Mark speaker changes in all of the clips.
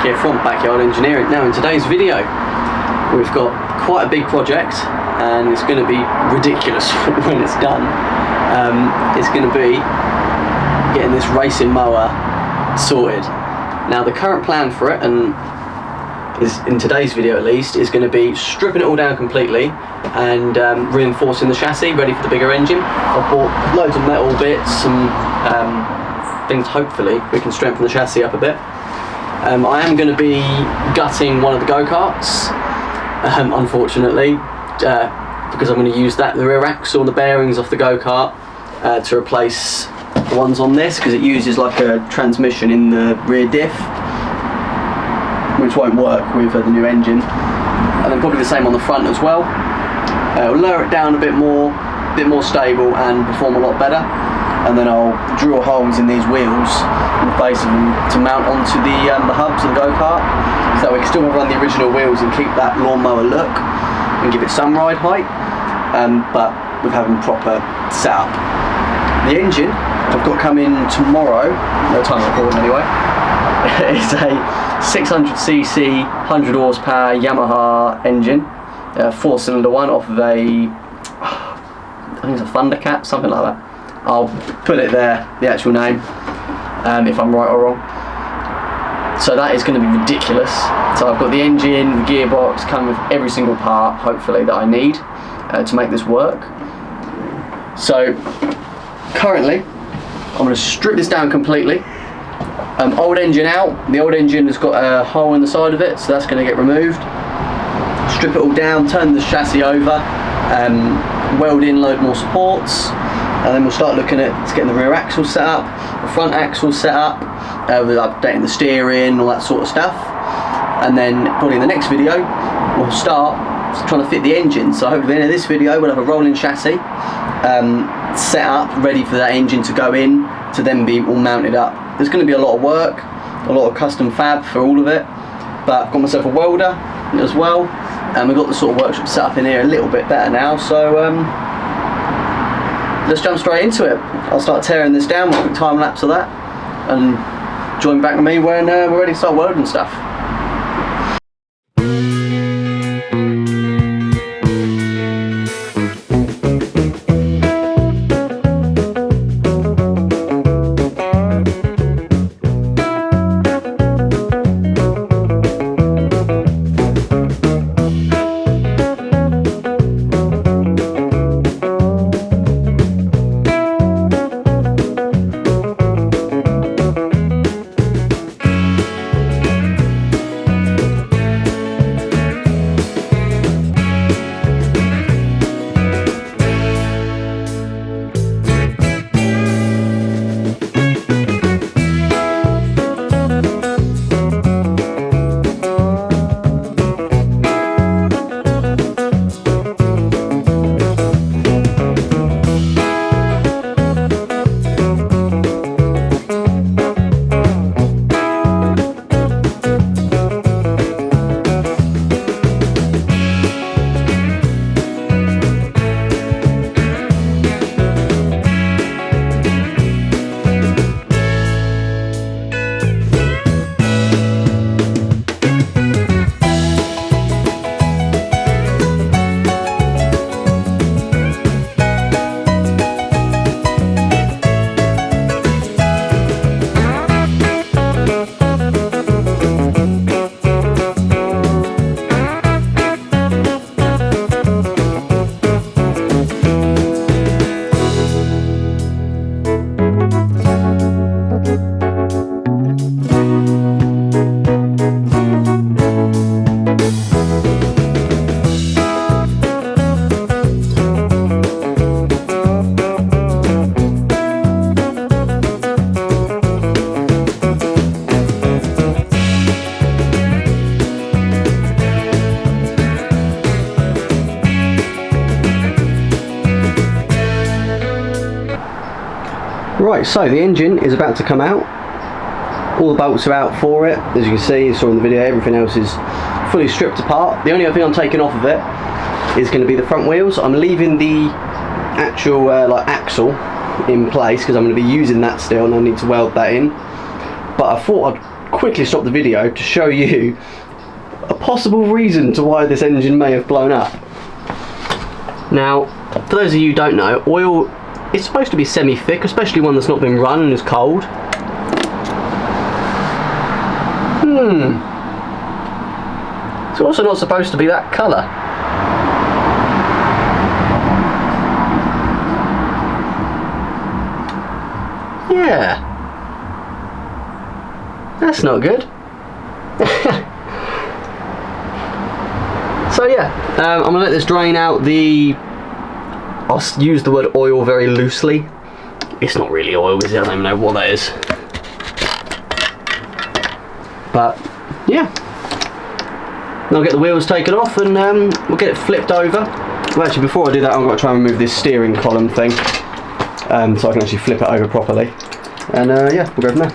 Speaker 1: here from Backyard Engineering. Now in today's video we've got quite a big project and it's going to be ridiculous when it's done. It's going to be getting this racing mower sorted. Now the current plan for it, and is in today's video at least, is going to be stripping it all down completely and reinforcing the chassis ready for the bigger engine. I've bought loads of metal bits, some things hopefully we can strengthen the chassis up a bit. I am going to be gutting one of the go-karts, unfortunately, because I'm going to use the rear axle and the bearings off the go-kart to replace the ones on this, because it uses like a transmission in the rear diff, which won't work with the new engine. And then probably the same on the front as well. It'll lower it down a bit more stable and perform a lot better. And then I'll drill holes in these wheels in the base of them to mount onto the hubs of the go-kart, so that we can still run the original wheels and keep that lawnmower look and give it some ride height, but with having proper setup. The engine I've got coming tomorrow, no time recording anyway. It's a 600cc, 100 horsepower Yamaha engine, 4-cylinder one off of a, I think it's a Thundercat, something like that. I'll put it there, the actual name, if I'm right or wrong. So that is going to be ridiculous. So I've got the engine, the gearbox, coming with every single part, hopefully, that I need to make this work. So currently, I'm going to strip this down completely. Old engine out. The old engine has got a hole in the side of it, so that's going to get removed. Strip it all down, turn the chassis over, weld in load more supports. And then we'll start looking at getting the rear axle set up, the front axle set up, with updating the steering, all that sort of stuff. And then probably in the next video, we'll start trying to fit the engine. So hopefully at the end of this video, we'll have a rolling chassis set up, ready for that engine to go in, to then be all mounted up. There's going to be a lot of work, a lot of custom fab for all of it. But I've got myself a welder as well, and we've got the sort of workshop set up in here a little bit better now. So let's jump straight into it. I'll start tearing this down, we'll quick time lapse of that, and join back with me when we're ready to start welding stuff. Right, so the engine is about to come out. All the bolts are out for it. As you can see, you saw in the video, everything else is fully stripped apart. The only other thing I'm taking off of it is going to be the front wheels. I'm leaving the actual like axle in place because I'm going to be using that still and I need to weld that in. But I thought I'd quickly stop the video to show you a possible reason to why this engine may have blown up. Now, for those of you who don't know, oil is supposed to be semi-thick, especially one that's not been run and is cold. It's also not supposed to be that colour. Yeah. That's not good. So yeah, I'm going to let this drain out the... I'll use the word oil very loosely. It's not really oil, is it? I don't even know what that is. But yeah, I'll get the wheels taken off and we'll get it flipped over. Well, actually, before I do that, I've got to try and remove this steering column thing so I can actually flip it over properly. And yeah, we'll go from there.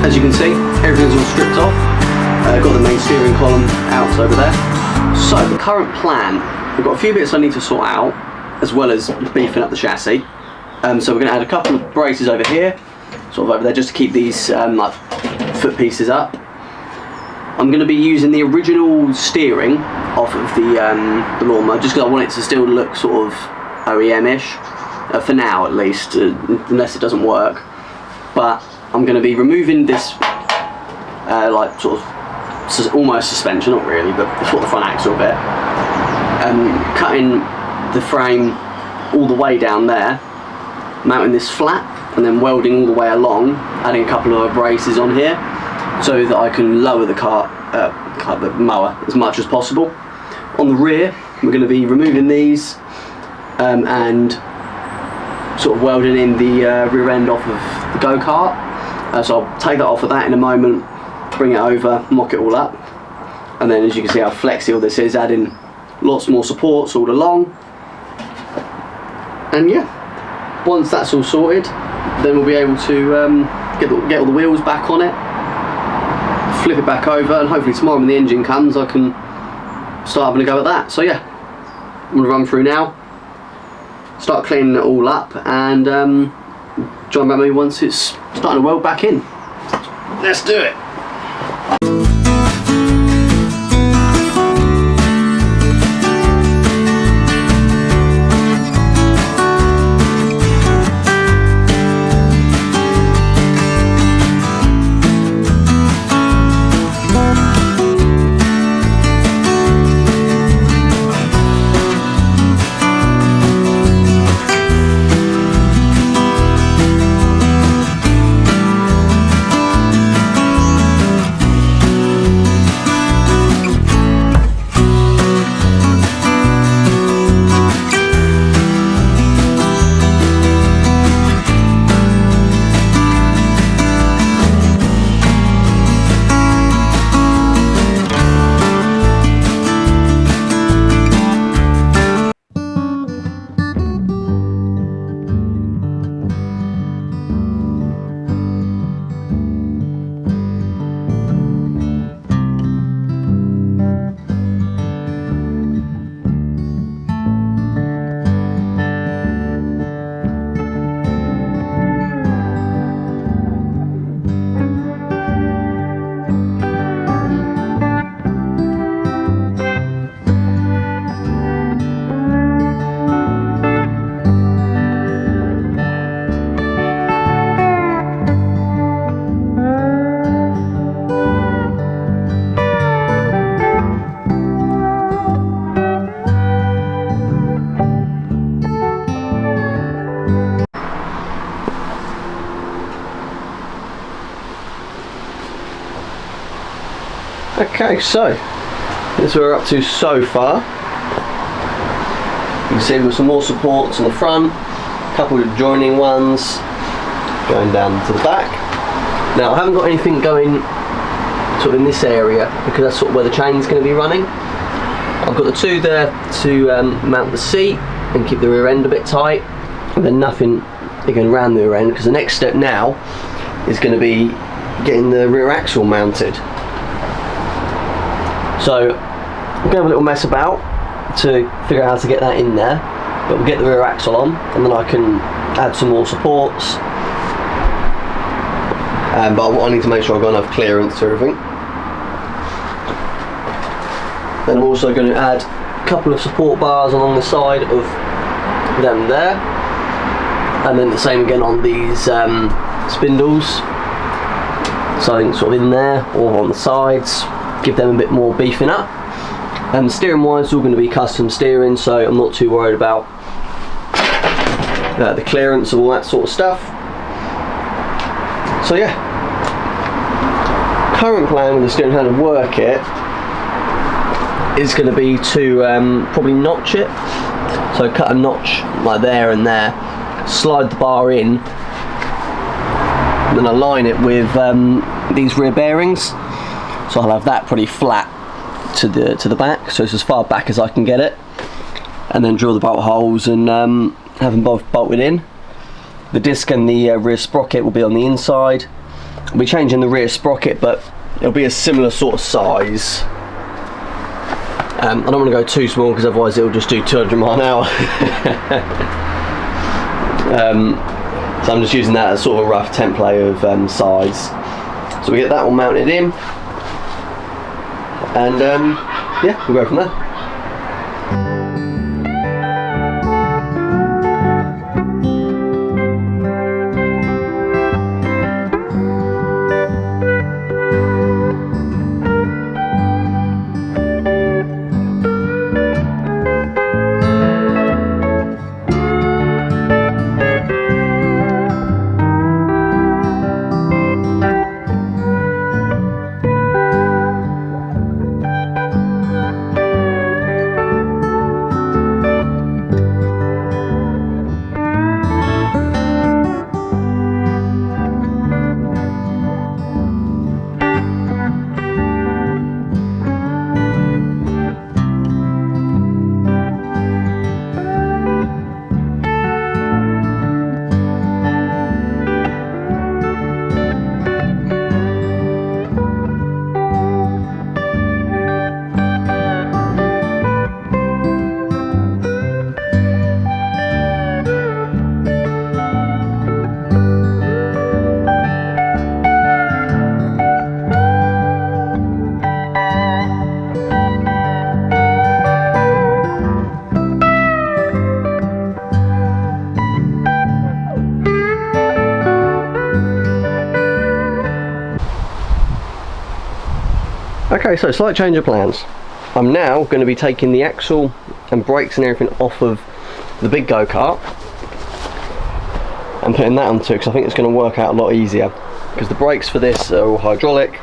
Speaker 1: As you can see, everything's all stripped off. Got the main steering column out over there. So the current plan, we've got a few bits I need to sort out, as well as beefing up the chassis. So we're going to add a couple of braces over here, sort of over there, just to keep these like foot pieces up. I'm going to be using the original steering off of the lawnmower, just because I want it to still look sort of OEM-ish, for now at least, unless it doesn't work. But I'm going to be removing this like sort of almost suspension, not really, but sort of the front axle bit, cutting the frame all the way down there, mounting this flat, and then welding all the way along, adding a couple of braces on here so that I can lower the the mower as much as possible. On the rear, we're going to be removing these and sort of welding in the rear end off of the go-kart. So I'll take that off of that in a moment, bring it over, mock it all up, and then as you can see how flexy all this is, adding lots more supports all along. And yeah, once that's all sorted, then we'll be able to get all the wheels back on it, flip it back over, and hopefully tomorrow when the engine comes I can start having a go at that. So yeah, I'm going to run through now, start cleaning it all up, and join back me once it's starting to weld back in. Let's do it. Okay, so this is where we're up to so far. You can see we've got some more supports on the front, a couple of joining ones going down to the back. Now I haven't got anything going sort of in this area because that's sort of where the chain's going to be running. I've got the two there to mount the seat and keep the rear end a bit tight, and then nothing again around the rear end, because the next step now is going to be getting the rear axle mounted. So I'm going to have a little mess about to figure out how to get that in there, but we'll get the rear axle on and then I can add some more supports, but I need to make sure I've got enough clearance to everything. Then I'm also going to add a couple of support bars along the side of them there, and then the same again on these spindles, so I think sort of in there or on the sides, give them a bit more beefing up. And steering wise, it's all going to be custom steering, so I'm not too worried about the clearance of all that sort of stuff. So yeah, current plan with the steering, how to work it is going to be to probably notch it. So cut a notch like there and there, slide the bar in, and then align it with these rear bearings. So I'll have that pretty flat to the back, so it's as far back as I can get it, and then drill the bolt holes and have them both bolted in. The disc and the rear sprocket will be on the inside. I'll be changing the rear sprocket, but it'll be a similar sort of size. I don't want to go too small because otherwise it'll just do 200 miles an hour. So I'm just using that as sort of a rough template of size. So we get that one mounted in, and yeah, we'll go from there. Okay, so slight change of plans. I'm now going to be taking the axle and brakes and everything off of the big go-kart and putting that onto, because I think it's going to work out a lot easier, because the brakes for this are all hydraulic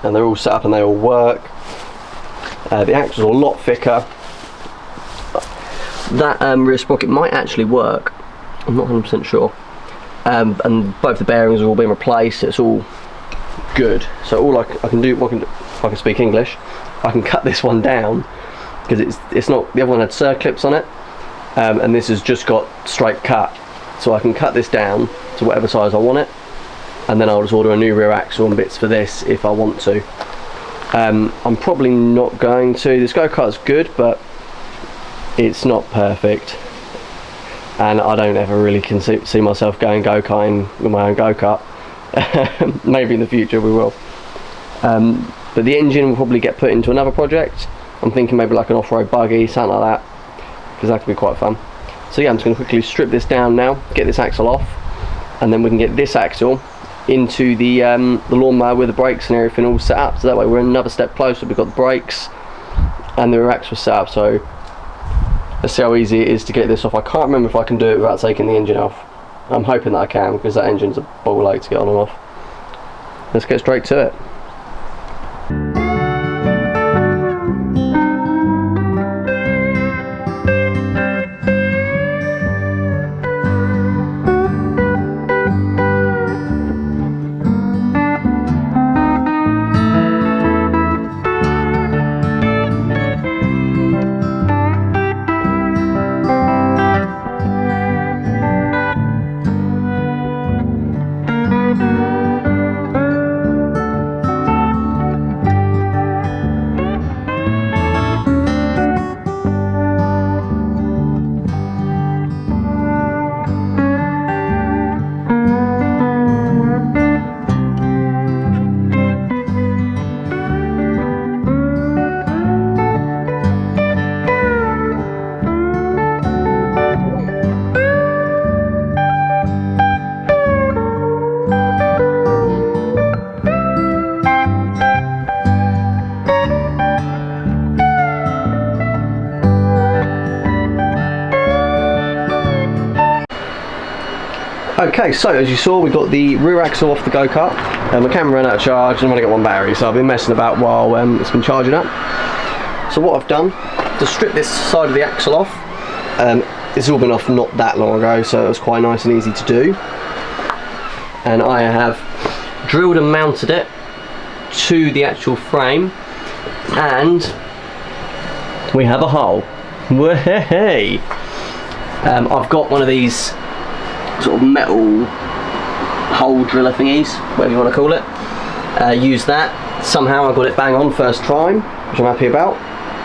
Speaker 1: and they're all set up and they all work. The axle's a lot thicker. That rear sprocket might actually work, I'm not 100% sure, and both the bearings have all been replaced, so it's all good. So all I can do, if I can speak English, I can cut this one down, because it's not, the other one had circlips on it, and this has just got straight cut, so I can cut this down to whatever size I want it, and then I'll just order a new rear axle and bits for this if I want to. I'm probably not going to. This go-kart's good, but it's not perfect, and I don't ever really see myself going go-karting with my own go-kart. Maybe in the future we will, but the engine will probably get put into another project. I'm thinking maybe like an off-road buggy, something like that, because that could be quite fun. So yeah, I'm just going to quickly strip this down now, get this axle off, and then we can get this axle into the lawnmower with the brakes and everything all set up, so that way we're another step closer. We've got the brakes and the rear axle set up, so let's see how easy it is to get this off. I can't remember if I can do it without taking the engine off. I'm hoping that I can, because that engine's a ball ache to get on and off. Let's get straight to it. Okay, so as you saw, we got the rear axle off the go-kart, and my camera ran out of charge and I've only got one battery, so I've been messing about while it's been charging up. So what I've done, to strip this side of the axle off, it's all been off not that long ago, so it was quite nice and easy to do. And I have drilled and mounted it to the actual frame, and we have a hole. Way! I've got one of these sort of metal hole driller thingies, whatever you want to call it. Use that. Somehow I got it bang on first time, which I'm happy about,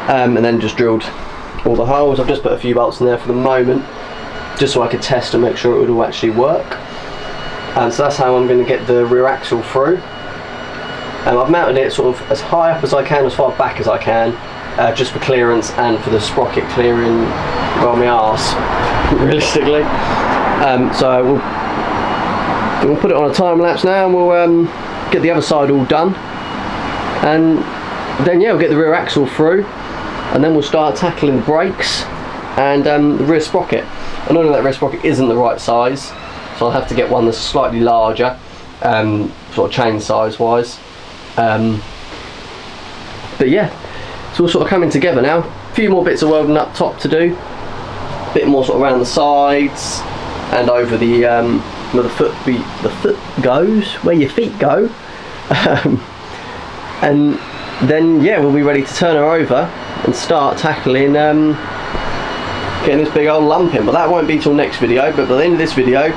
Speaker 1: and then just drilled all the holes. I've just put a few bolts in there for the moment, just so I could test and make sure it would all actually work. So that's how I'm going to get the rear axle through. I've mounted it sort of as high up as I can, as far back as I can, just for clearance and for the sprocket clearing, well, my arse, realistically. So we'll put it on a time lapse now, and we'll get the other side all done, and then yeah, we'll get the rear axle through, and then we'll start tackling the brakes and the rear sprocket. I know that rear sprocket isn't the right size, so I'll have to get one that's slightly larger, sort of chain size wise. But yeah, it's all sort of coming together now. A few more bits of welding up top to do, a bit more sort of around the sides and over the where the foot goes, where your feet go, and then yeah, we'll be ready to turn her over and start tackling getting this big old lump in. But that won't be till next video. But by the end of this video,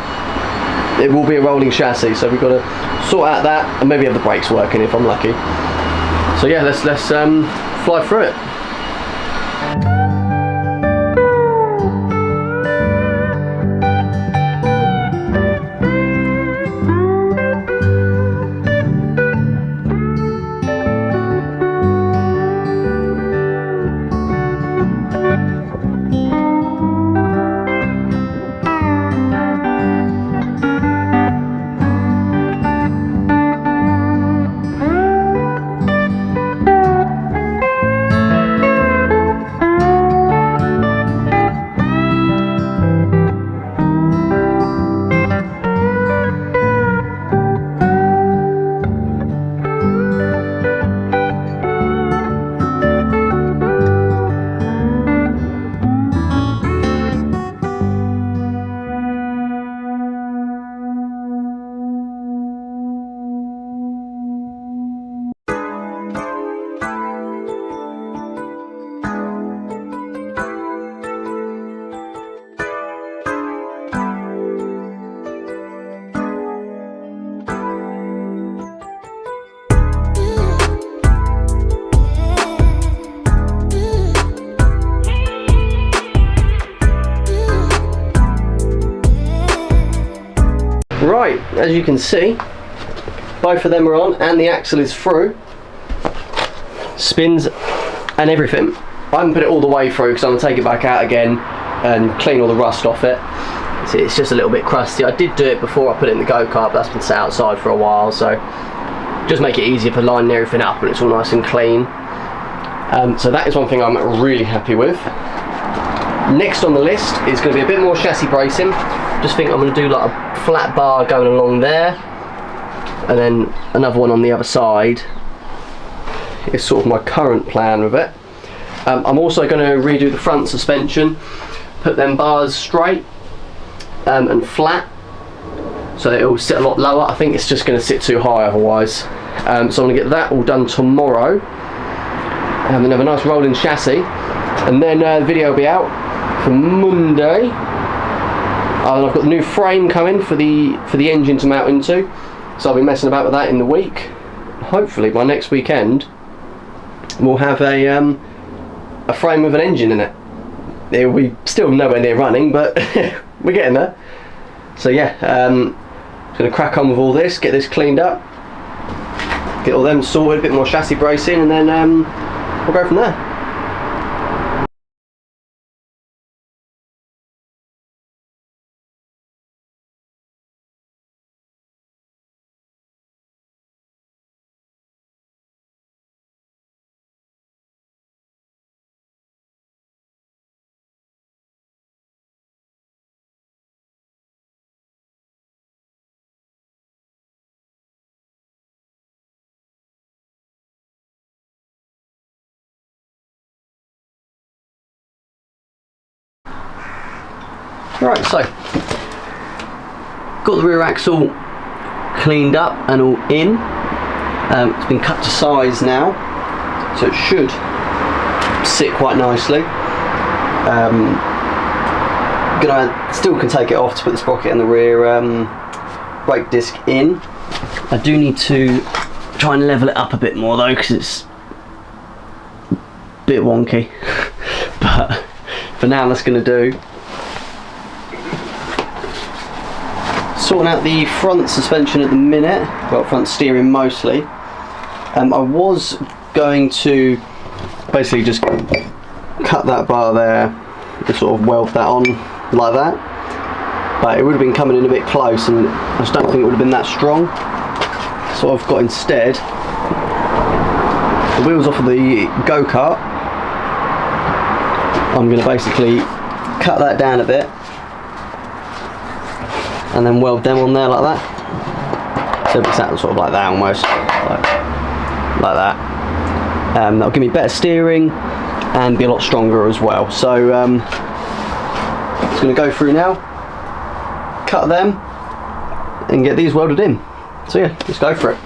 Speaker 1: it will be a rolling chassis, so we've got to sort out that and maybe have the brakes working if I'm lucky. So yeah, let's fly through it. Right, as you can see, both of them are on and the axle is through, spins and everything. I haven't put it all the way through because I'm going to take it back out again and clean all the rust off it. See, it's just a little bit crusty. I did do it before I put it in the go-kart, but that's been sat outside for a while, so just make it easier for lining everything up and it's all nice and clean. So that is one thing I'm really happy with. Next on the list is going to be a bit more chassis bracing. Just think I'm going to do like a flat bar going along there, and then another one on the other side. Is sort of my current plan with it. I'm also going to redo the front suspension, put them bars straight and flat, so that it will sit a lot lower. I think it's just going to sit too high otherwise. So I'm going to get that all done tomorrow, and then have a nice rolling chassis, and then the video will be out for Monday. And I've got the new frame coming for the engine to mount into, So I'll be messing about with that in the week. Hopefully by next weekend we'll have a frame with an engine in it. It'll be still nowhere near running, but we're getting there. So yeah, just gonna crack on with all this, get this cleaned up, get all them sorted, a bit more chassis bracing, and then we'll go from there. Right, so got the rear axle cleaned up and all in. It's been cut to size now, so it should sit quite nicely. Still can take it off to put the sprocket and the rear brake disc in. I do need to try and level it up a bit more though, because it's a bit wonky. But for now, that's going to do. Sorting out the front suspension at the minute, well, front steering mostly. I was going to basically just cut that bar there, just sort of weld that on like that, but it would have been coming in a bit close, and I just don't think it would have been that strong. So I've got instead the wheels off of the Go-kart. I'm going to basically cut that down a bit and then weld them on there like that. So it's sort of like that almost, like that. That'll give me better steering and be a lot stronger as well. So just going to go through now, cut them and get these welded in. So yeah, let's go for it.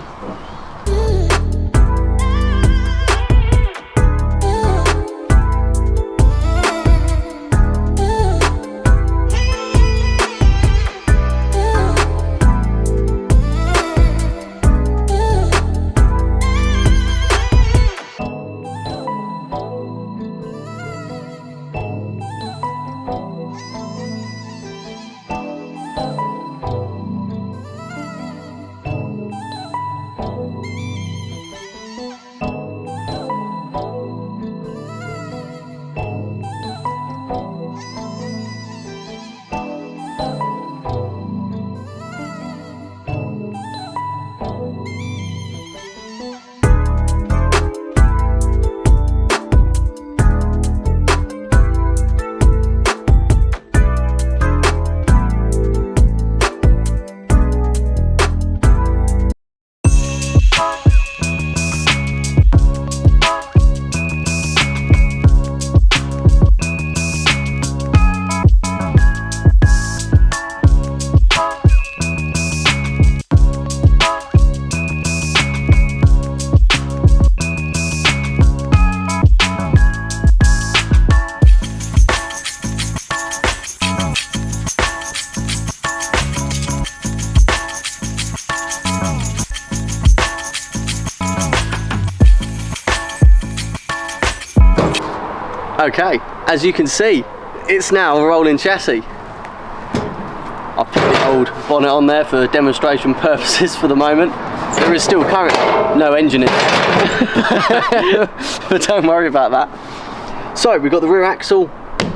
Speaker 1: Okay, as you can see, it's now a rolling chassis. I've put the old bonnet on there for demonstration purposes for the moment. There is still currently no engine in it, but don't worry about that. So we've got the rear axle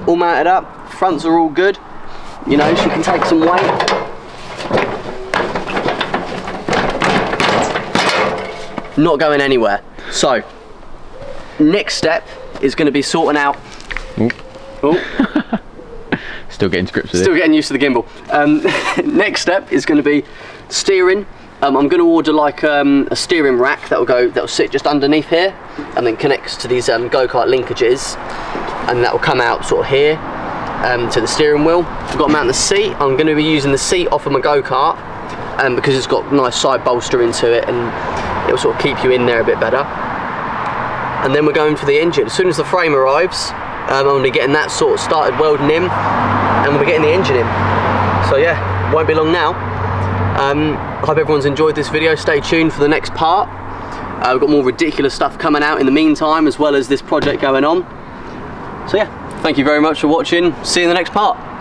Speaker 1: all mounted up, fronts are all good. You know, she can take some weight. Not going anywhere. So, next step is going to be sorting out.
Speaker 2: Still getting to grips with it.
Speaker 1: Still getting used to the gimbal. Next step is going to be steering. I'm going to order like a steering rack that'll sit just underneath here, and then connects to these go-kart linkages, and that will come out sort of here to the steering wheel. I've got to mount the seat. I'm going to be using the seat off of my go-kart because it's got nice side bolster into it, and it'll sort of keep you in there a bit better. And then we're going for the engine. As soon as the frame arrives, I'm going to be getting that sort of started welding in, and we'll be getting the engine in. So yeah, won't be long now. I hope everyone's enjoyed this video. Stay tuned for the next part. We've got more ridiculous stuff coming out in the meantime, as well as this project going on. So yeah, thank you very much for watching. See you in the next part.